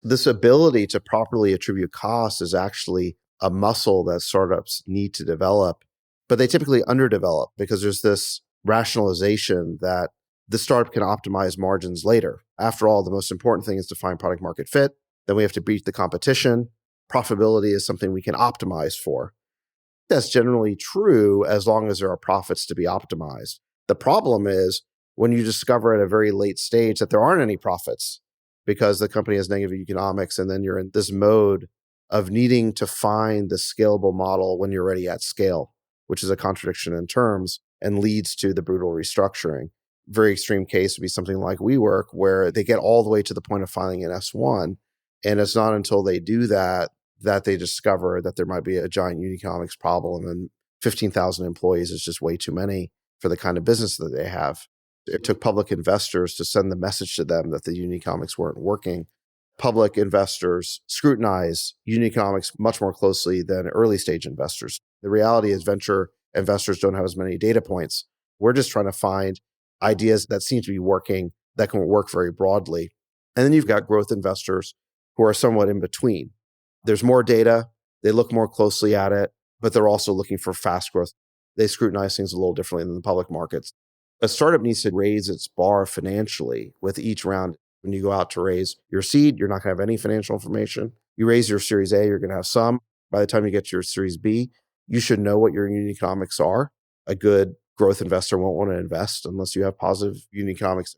This ability to properly attribute costs is actually a muscle that startups need to develop, but they typically underdevelop because there's this rationalization that the startup can optimize margins later. After all, the most important thing is to find product market fit. Then we have to beat the competition. Profitability is something we can optimize for. That's generally true as long as there are profits to be optimized. The problem is when you discover at a very late stage that there aren't any profits because the company has negative economics, and then you're in this mode of needing to find the scalable model when you're already at scale, which is a contradiction in terms and leads to the brutal restructuring. Very extreme case would be something like WeWork, where they get all the way to the point of filing an S1. And it's not until they do that that they discover that there might be a giant unit economics problem, and 15,000 employees is just way too many for the kind of business that they have. It took public investors to send the message to them that the unit economics weren't working. Public investors scrutinize unit economics much more closely than early stage investors. The reality is venture investors don't have as many data points. We're just trying to find ideas that seem to be working that can work very broadly. And then you've got growth investors who are somewhat in between. There's more data, they look more closely at it, but they're also looking for fast growth. They scrutinize things a little differently than the public markets. A startup needs to raise its bar financially with each round. When you go out to raise your seed, you're not going to have any financial information. You raise your Series A, you're going to have some. By the time you get to your Series B, you should know what your unit economics are. A good growth investor won't want to invest unless you have positive unit economics.